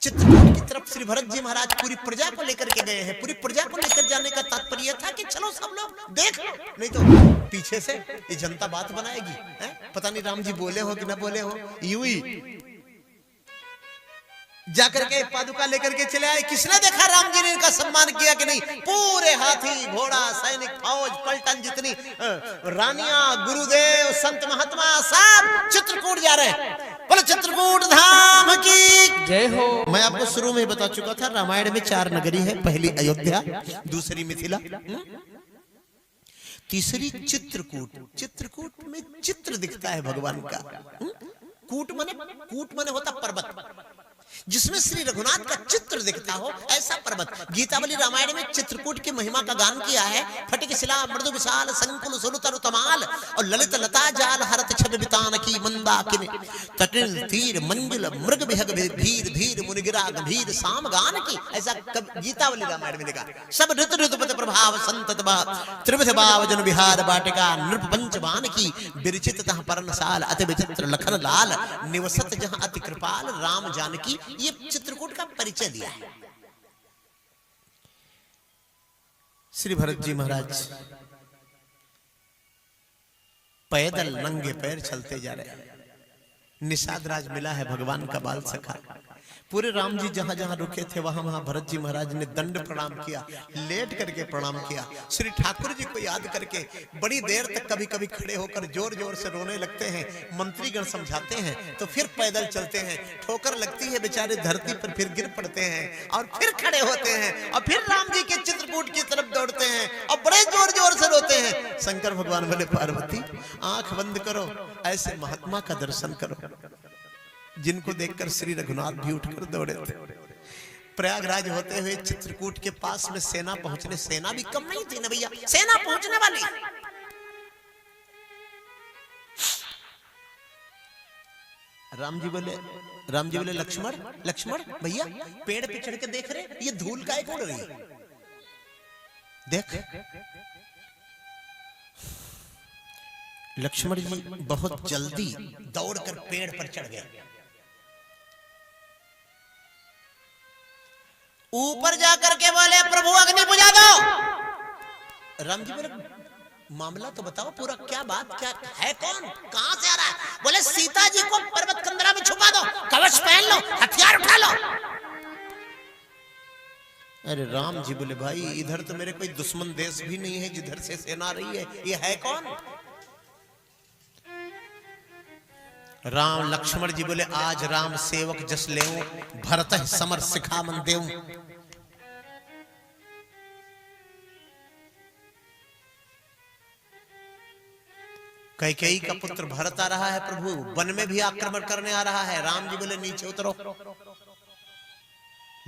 चित्रकूट की तरफ श्री भरत जी महाराज पूरी प्रजा को लेकर के गए हैं। पूरी प्रजा को लेकर जाने का तात्पर्य था कि चलो सब लोग देख लो, नहीं तो पीछे से ये जनता बात बनाएगी, पता नहीं राम जी बोले हो कि ना बोले हो। यूं ही जाकर के पादुका लेकर के चले आए। किसने देखा राम जी ने इनका सम्मान किया कि नहीं? पूरे हाथी घोड़ा सैनिक फौज पलटन जितनी रानियां गुरुदेव संत महात्मा सब चित्रकूट जा रहे हैं। बोले चित्रकूट धाम की जय हो। मैं आपको शुरू में बता चुका था, रामायण में 4 नगरी है। पहली अयोध्या, दूसरी मिथिला, तीसरी चित्रकूट। चित्रकूट में चित्र दिखता है भगवान का। कूट माने होता पर्वत, जिसमें श्री रघुनाथ का चित्र दिखता हो, ऐसा पर्वत। गीतावली रामायण में चित्रकूट की महिमा का गान किया है। फटिक शिला मृदु विशाल संकुल सुरतर तमाल और ललित लता जाल हरत छब बितान की मंदाकिनी तटिन तीर मंजुल मृग विहग भीर धीर मुनिगिरा गंभीर साम गान की, ऐसा गीतावली रामायण में लिखा। सब ऋतु ऋतुपत प्रभाव संतत त्रिविध बावजन विहार बाटिका नृप पंचवान की विरचित तह पर्णशाल अति विचित्र लखन लाल निवसत जहां अति कृपाल राम जानकी। ये चित्रकूट का परिचय दिया है। श्री भरत जी महाराज पैदल नंगे पैर चलते जा रहे हैं। निषाद राज मिला है भगवान का बाल सखा। पूरे राम जी जहां जहां रुके थे वहां वहां भरत जी महाराज ने दंड प्रणाम किया, लेट करके प्रणाम किया। श्री ठाकुर जी को याद करके बड़ी देर तक कभी कभी खड़े होकर जोर जोर से रोने लगते हैं। मंत्रीगण समझाते हैं तो फिर पैदल चलते हैं। ठोकर लगती है बेचारे धरती पर, फिर गिर पड़ते हैं और फिर खड़े होते हैं और फिर राम जी के चित्रकूट की तरफ दौड़ते हैं और बड़े जोर जोर से रोते हैं। शंकर भगवान बोले पार्वती आंख बंद करो, ऐसे महात्मा का दर्शन करो जिनको देखकर श्री रघुनाथ भी उठकर दौड़े थे। प्रयागराज होते हुए चित्रकूट के पास में सेना पहुंचने, सेना भी कम नहीं थी ना भैया, सेना पहुंचने वाली। राम जी बोले लक्ष्मण भैया पेड़ पे चढ़ के देख रहे, ये धूल काहे उड़ रही है? देख लक्ष्मण जी बहुत जल्दी दौड़कर पेड़ पर चढ़ गए। ऊपर जाकर के बोले प्रभु अग्नि बुझा दो। राम जी बोले मामला तो बताओ पूरा, क्या बात, क्या है, कौन कहां से आ रहा है? बोले सीता जी को पर्वत कंदरा में छुपा दो, कवच पहन लो, हथियार उठा लो। अरे राम जी बोले भाई इधर तो मेरे कोई दुश्मन देश भी नहीं है जिधर से सेना आ रही है, ये है कौन? राम लक्ष्मण जी बोले आज राम सेवक जस लेऊं, भरत समर सिखा मन देऊं। कैकेयी का पुत्र भरत आ रहा है प्रभु, वन में भी आक्रमण करने आ रहा है। राम जी बोले नीचे उतरो।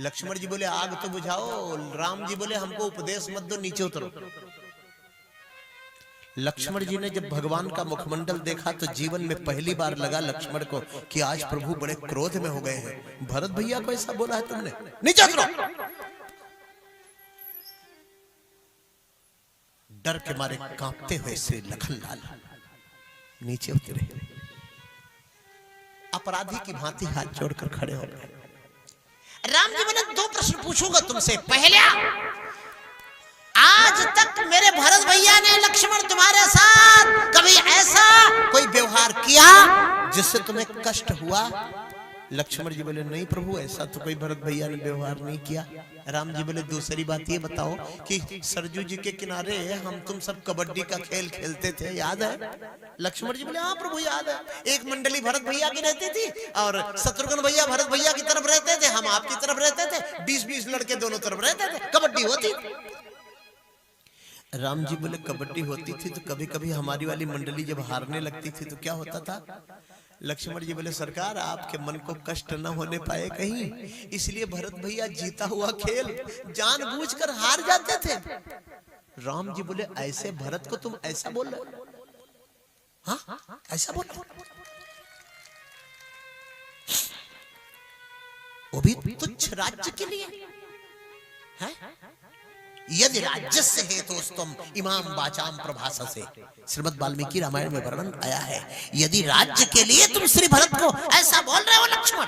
लक्ष्मण जी बोले आग तो बुझाओ। राम जी बोले हमको उपदेश मत दो, नीचे उतरो। लक्ष्मण जी ने जब भगवान का मुखमंडल देखा तो जीवन में पहली बार लगा लक्ष्मण को कि आज प्रभु बड़े क्रोध में हो गए हैं। भरत भैया को ऐसा बोला है तुमने, नीचे उतरो। डर के मारे कांपते हुए श्री लखनलाल नीचे उतरे। अपराधी की भांति हाथ जोड़कर खड़े हो गए। राम जी मैंने 2 प्रश्न पूछूंगा तुमसे। पहला, आज तक मेरे भरत भैया ने लक्ष्मण तुम्हारे साथ कभी ऐसा कोई व्यवहार किया जिससे तुम्हें कष्ट हुआ? लक्ष्मण जी बोले नहीं प्रभु, ऐसा तो कोई भरत भैया ने व्यवहार नहीं किया। राम जी बोले दूसरी बात ये बताओ कि सरजू जी के किनारे हम तुम सब कबड्डी का खेल खेलते थे, याद है? लक्ष्मण जी बोले हाँ प्रभु याद है। एक मंडली भरत भैया की रहती थी और शत्रुघ्न भैया भरत भैया की तरफ रहते थे, हम आपकी तरफ रहते थे, 20-20 लड़के दोनों तरफ रहते थे, कबड्डी होती थी। राम जी बोले कबड्डी होती थी तो कभी कभी हमारी वाली मंडली जब हारने लगती थी तो क्या होता था? लक्ष्मण जी बोले सरकार आपके मन को कष्ट न होने पाए कहीं, इसलिए भरत भैया जीता हुआ खेल जानबूझकर हार जाते थे। राम जी बोले ऐसे भरत को तुम ऐसा बोल रहे हो? हाँ ऐसा बोल रहे हो? वो भी तुच्छ राज्य के लिए है? यदि राज्य से है तो तुम इमाम बाचाम प्रभास से, श्रीमद् वाल्मीकि रामायण में वर्णन आया है। यदि राज्य के लिए तुम श्री भरत को ऐसा बोल रहे हो लक्ष्मण,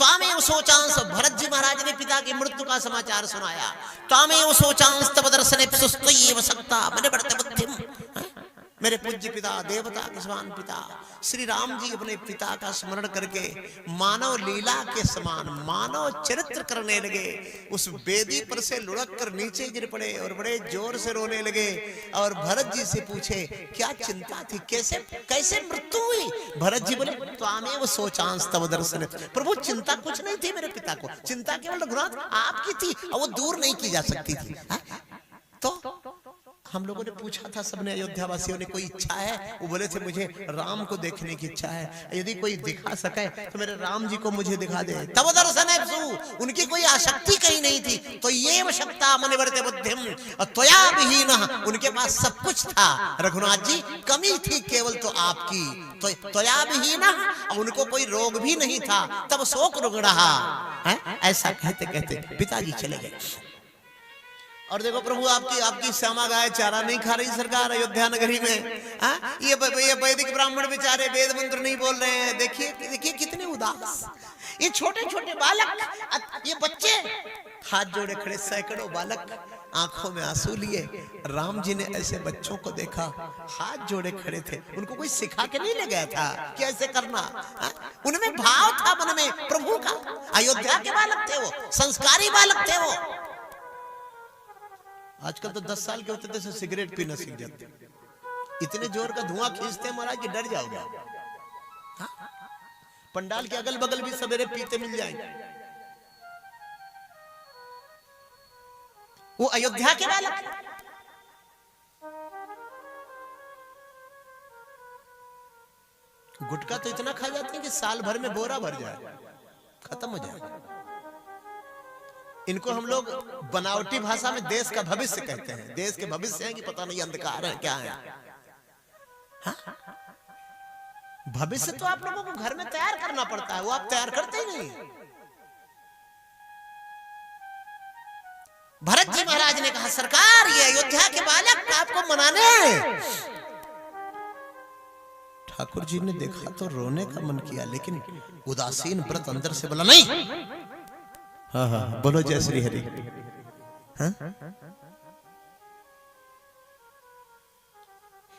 त्वामेव सोचांस, भरत जी महाराज ने पिता की मृत्यु का समाचार सुनाया। त्वामेव सोचांस तव दर्शने सुस्तयेव सक्ता मैंने बढ़ते बुद्धिम। मेरे पूज्य पिता, देवता के समान पिता श्री राम जी अपने पिता का स्मरण करके मानव लीला के समान मानव चरित्र करने लगे। उस बेदी पर से लुढ़क कर नीचे गिर पड़े और बड़े जोर से रोने लगे और भरत जी से पूछे क्या चिंता थी, कैसे कैसे मृत्यु हुई। भरत जी बोले त्वामेव सोचांस तव दर्शन। प्रभु चिंता कुछ नहीं थी मेरे पिता को, चिंता केवल रघुनाथ आपकी थी और वो दूर नहीं की जा सकती थी। तो हम लोगों ने पूछा था, सबने अयोध्या वासियों ने, कोई इच्छा है? वो बोले थे मुझे राम को देखने की इच्छा है, यदि कोई दिखा सके तो मेरे राम जी को मुझे दिखा दे। तब दर्शन, उनकी कोई आसक्ति कहीं नहीं थी। तो ये शक्ता मन वर्ते बुद्धिम, त्वया विहीन, उनके पास सब कुछ था रघुनाथ जी, कमी थी केवल तो आपकी। तो त्वया विहीन, उनको कोई रोग भी नहीं था, तब शोक रुग रहा। ऐसा कहते कहते पिताजी चले गए। और देखो प्रभु आपकी श्यामा गाय चारा नहीं खा रही सरकार अयोध्या नगरी में। ये वैदिक ब्राह्मण बेचारे वेद मंत्र नहीं बोल रहे हैं। देखिए देखिए कितने उदास ये छोटे छोटे बालक, ये बच्चे हाथ जोड़े खड़े, सैकड़ों बालक आंखों में आंसू लिए। राम जी ने ऐसे बच्चों को देखा, हाथ जोड़े खड़े थे। उनको कोई सिखा के नहीं ले गया था कि ऐसे करना। उनमें भाव था मन में प्रभु का। अयोध्या के बालक थे वो, संस्कारी बालक थे वो। आजकल तो 10 साल के होते थे सिगरेट पीना सीख जाते, इतने जोर का धुआं खींचते हैं महाराज कि डर जाओगे। पंडाल के अगल बगल भी सवेरे पीते मिल जाएंगे। वो अयोध्या के बालक। गुटखा तो इतना खा जाते हैं कि साल भर में बोरा भर जाए, खत्म हो जाए। इनको हम लोग बनावटी भाषा में देश का भविष्य कहते हैं। देश के भविष्य है कि पता नहीं अंधकार है क्या है। भविष्य तो आप लोगों को घर में तैयार करना पड़ता है, वो आप तैयार करते ही नहीं। भरत जी महाराज ने कहा सरकार ये अयोध्या के बालक आपको मनाने। ठाकुर जी ने देखा तो रोने का मन किया, लेकिन उदासीन व्रत अंदर से बोला नहीं। हाँ हाँ बोलो जय श्री हरि।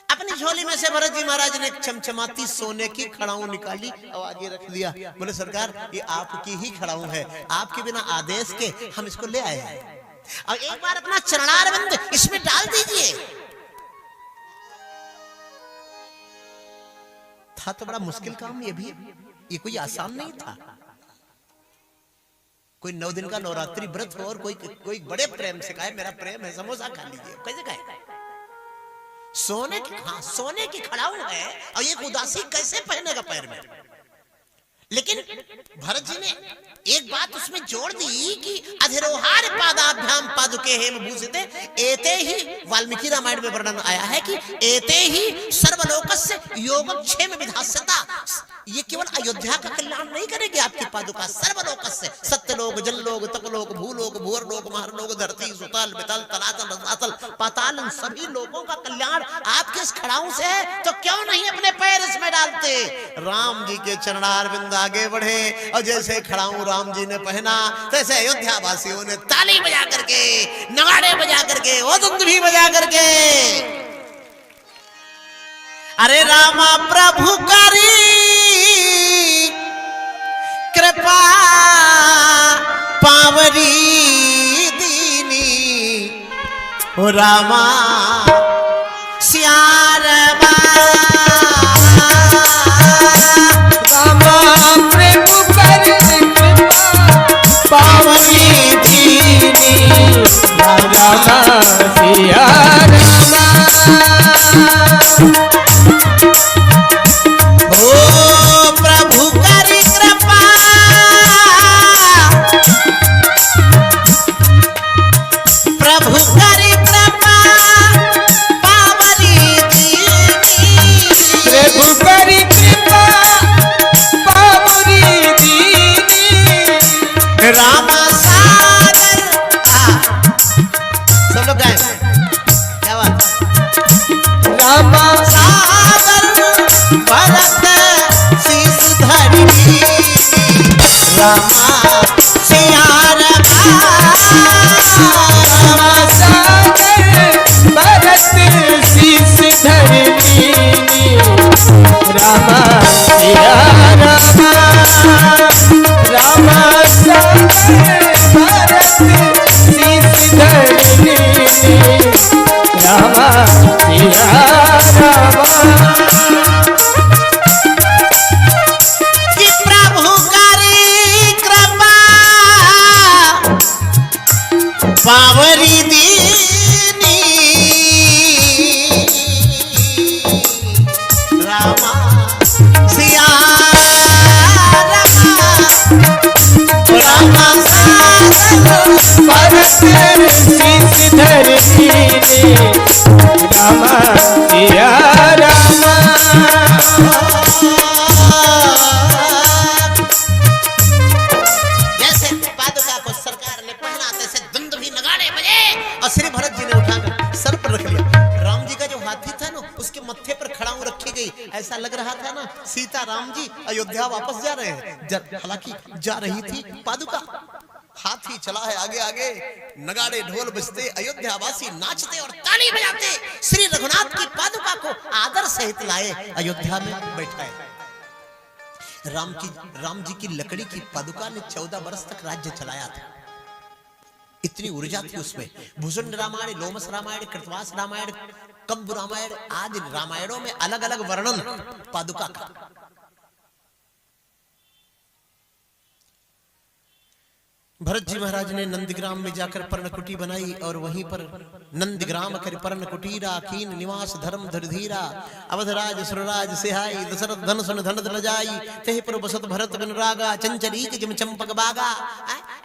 अपनी झोली में से भरत जी महाराज ने चमचमाती सोने की खड़ाऊ निकाली और आगे रख दिया। बोले सरकार ये आपकी ही खड़ाऊ है, आपके बिना आदेश के हम इसको ले आए हैं। और एक बार अपना चरणारविंद इसमें डाल दीजिए। था तो बड़ा मुश्किल काम ये भी, ये कोई आसान नहीं था। कोई 9 दिन का नवरात्रि व्रत हो और कोई बड़े प्रेम से कहे मेरा प्रेम है समोसा खा लीजिए, कैसे कहे? सोने की खड़ाऊ है और ये उदासी कैसे पहनेगा पैर में? लेकिन भरत जी ने एक बात उसमें जोड़ दी कि अधिरोहार पादाभ्याम पादुके हेम भूषिते। एते ही वाल्मीकि रामायण में वर्णन आया है कि एते ही सर्वलोकस्य योगक्षेम विधास्यता। ये केवल अयोध्या का कल्याण नहीं करेगी आपकी पादुका, सर्वलोकस्य, सत्यलोक, जललोक, तपलोक, भूलोक, भूअरलोक, महरलोक, धरती, सुतल, वितल, तलातल, रसातल, पाताल, सभी लोगों का कल्याण आपके इस खड़ाऊ से है। तो क्यों नहीं अपने पैर इसमें डालते? राम जी के चरणारविंद आगे बढ़े और जैसे खड़ाऊ राम जी ने पहना तैसे अयोध्या वासियों ने ताली बजा करके, नगाड़े बजा करके, ओदुंद भी बजा करके अरे रामा प्रभु करी कृपा पावरी दीनी ओ रामा श्यारमा पावनी दीनी रामा सिया रामा। ओ प्रभु करी कृपा प्रभु करी कृपा पावनी दीनी प्रभु करी कृपा पावनी दीनी रामा सागर। सब लोग गाएं, क्या बात? रामा सागर भरत शीश धरी रामा सिया रामा सागर भरत शीस धरनी रामा सिया रामा रामा सागर भरत शीस धरनी रामा सिया रामा कि प्रभु करी कृपा पावरी दीनी रामा सिया रामा सागर भरत शीस धरनी रामा सिया रामा जैसे पादुका को सरकार ने पहना तैसे धुंध भी नगाड़े बजे और श्री भरत जी ने उठाकर सर पर रख लिया। राम जी का जो हाथी था ना उसके मत्थे पर खड़ाऊ रखी गई। ऐसा लग रहा था ना सीता राम जी अयोध्या वापस जा रहे हैं। हालांकि जा रही थी पादुका, हाथी चला है आगे आगे, नगाड़े ढोल बजते, अयोध्या वासी नाचते और ताली बजाते श्री रघुनाथ की पादुका को आदर सहित लाए अयोध्या में बैठाए। राम जी की लकड़ी की पादुका ने 14 वर्ष तक राज्य चलाया था। इतनी ऊर्जा थी उसमें। भुजंड रामायण, लोमस रामायण, कृतवास रामायण, कंब रामायण आदि रामायणों में अलग अलग वर्णन पादुका का। भरत जी महाराज ने नंदग्राम में जाकर पर्णकुटी बनाई और वहीं पर नंदग्राम कर पर्ण कुटीरा कीन निवास धर्म धरधीरा अवधराज सुरराज सिहाई दशरथ धन सुन धन धन जाई तेहि पर बसत भरत बिन रागा चंचरीक जिम चंपक बागा।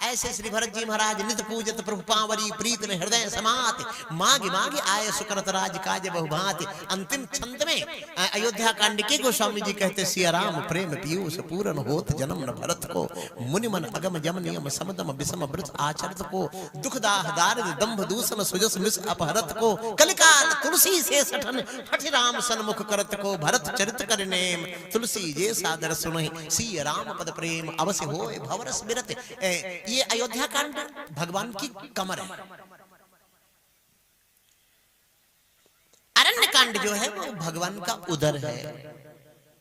ऐसे श्री भरत जी महाराज नित पूजत प्रभु पावरी प्रीत ने हृदय समात मागे मागे आय सुकरत राज काज बहुभात। अंतिम छंद में अयोध्या कांड के गोस्वामी जी कहते सिया राम प्रेम पीयूष पूरन होत जन्म न भरत को मुनि मन अगम जम नियम समदम विषम व्रत आचरत को दुख दाह दारिद्र दंभ दूषण सुजस मिस अपहरत को कलिकाल तुलसी से सठन फट राम सन्मुख करत को भरत चरित कर नेम तुलसी जे सादर सुनहि सी राम पद प्रेम अवश्य होय भवरस बिरत। ये अयोध्या कांड भगवान की कमर है। अरण्य कांड जो है वो भगवान का उदर है,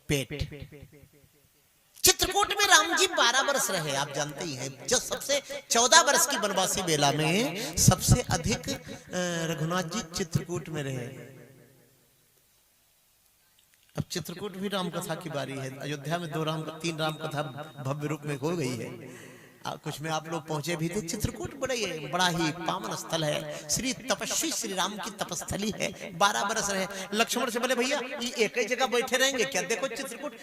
पेट। चित्रकूट में राम जी 12 वर्ष रहे, आप जानते ही हैं। जो सबसे 14 वर्ष की वनवासी बेला में सबसे अधिक रघुनाथ जी चित्रकूट में रहे। अब चित्रकूट भी राम कथा की बारी है। अयोध्या में 3 राम कथा भव्य रूप में हो गई है। कुछ में आप लोग पहुंचे भी थे। चित्रकूट बड़ा ही पावन स्थल है। श्री तपस्वी श्री राम की तपस्थली है। 12 बरस रहे। लक्ष्मण से बोले भैया ये एक ही जगह बैठे रहेंगे क्या? देखो चित्रकूट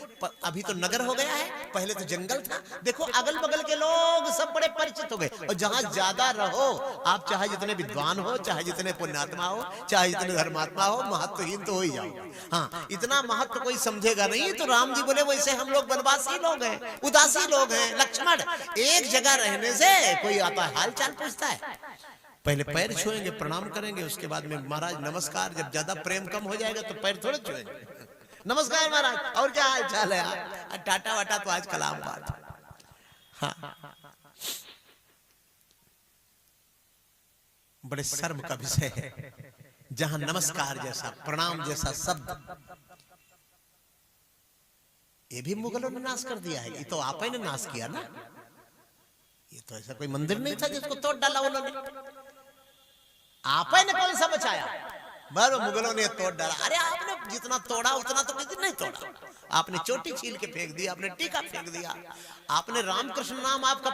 अभी तो नगर हो गया है, पहले तो जंगल था। देखो अगल बगल के लोग सब बड़े परिचित हो गए। और जहां ज्यादा रहो आप, चाहे जितने विद्वान हो, चाहे जितने पुण्यात्मा हो, चाहे जितने धर्मात्मा हो, महत्वहीन तो हो ही जाओ। हाँ, इतना महत्व कोई समझेगा नहीं। तो राम जी बोले वैसे हम लोग वनवासी लोग हैं, उदासी लोग हैं। लक्ष्मण एक जगह रहने से कोई आता है हाल चाल पूछता है, पहले पैर छुएंगे, प्रणाम करेंगे, उसके बाद में महाराज नमस्कार। जब ज्यादा प्रेम कम हो जाएगा तो पैर थोड़े छुएंगे। नमस्कार महाराज, और क्या हाल चाल है? टाटा वाटा तो आज कलाम बात। हाँ, बड़े शर्म का विषय है जहां नमस्कार जैसा, प्रणाम जैसा शब्द ये भी मुगलों ने नाश कर दिया है। ये तो आप ही ने नाश किया ना। ये तो ऐसा कोई मंदिर नहीं था जिसको तोड़ डाला उन्होंने। आप ही ने कौन सा बचाया? बस मुगलों ने तोड़ डाला। अरे आपने जितना तोड़ा उतना तो किसी नहीं तोड़ा। आपने चोटी छील के फेंक दिया, आपने टीका फेंक दिया, आपने रामकृष्ण नाम आपका